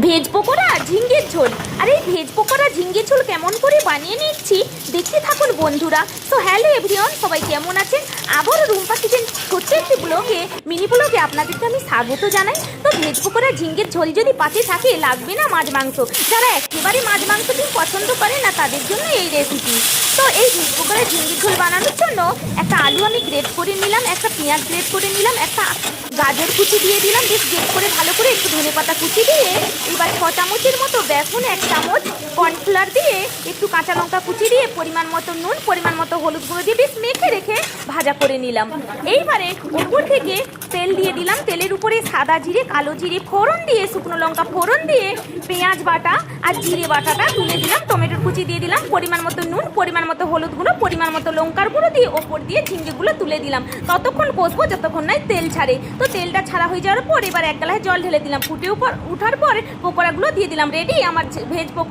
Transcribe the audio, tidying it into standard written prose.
Veg pakora ঝিঙ্গের ঝোল। আর এই ভেজ পকোড়া ঝিঙ্গের ঝোল কেমন করে বানিয়ে নিচ্ছি দেখতে থাকুন বন্ধুরা। তো হ্যালো এভরিওয়ান, সবাই কেমন আছেন? আবারও রুম্পা কিচেন ছোট্ট একটি মিনি ব্লগে আপনাদেরকে আমি স্বাগত জানাই। তো ভেজ পকোড়া ঝিঙ্গের ঝোল যদি পাতে থাকে লাগবে না মাছ মাংস। যারা একেবারে মাছ মাংস দিয়ে পছন্দ করে না তাদের জন্য এই রেসিপি। তো এই ভেজ পকোড়া ঝিঙ্গের ঝোল বানানোর জন্য একটা আলু আমি গ্রেট করে নিলাম, একটা পেঁয়াজ গ্রেট করে নিলাম, একটা গাজর কুচি দিয়ে দিলাম, বেশ গ্রেট করে ভালো করে একটু ধনেপাতা কুচি দিয়ে এবার 6 চামচের মতো বেসন, 1 চামচ কর্নফ্লাওয়ার দিয়ে একটু কাঁচা লঙ্কা কুচি দিয়ে পরিমাণ মতো নুন, পরিমাণ মতো হলুদ গুঁড়ো দিয়ে বেশ মেখে রেখে ভাজা করে নিলাম। এইবারে উপর থেকে তেল দিয়ে দিলাম, তেলের উপরে সাদা জিরে, কালো জিরে ফোড়ন দিয়ে, শুকনো লঙ্কা ফোড়ন দিয়ে পেঁয়াজ বাটা আর জিরে বাটাটা তুলে দিলাম, টমেটোর কুচি দিয়ে দিলাম, পরিমাণ মতো নুন, পরিমাণ মতো হলুদ গুঁড়ো, পরিমাণ মতো লঙ্কার গুঁড়ো দিয়ে ওপর দিয়ে ঝিঙ্গেগুলো তুলে দিলাম। ততক্ষণ কষবো যতক্ষণ নয় তেল ছাড়ে। তো তেলটা ছাড়া হয়ে যাওয়ার পর এবার 1 গ্লাস জল ঢেলে দিলাম, ফুটে ওঠার পর পকোড়াগুলো দিয়ে দিলাম। রেডি আমার ভেজ পকোড়া।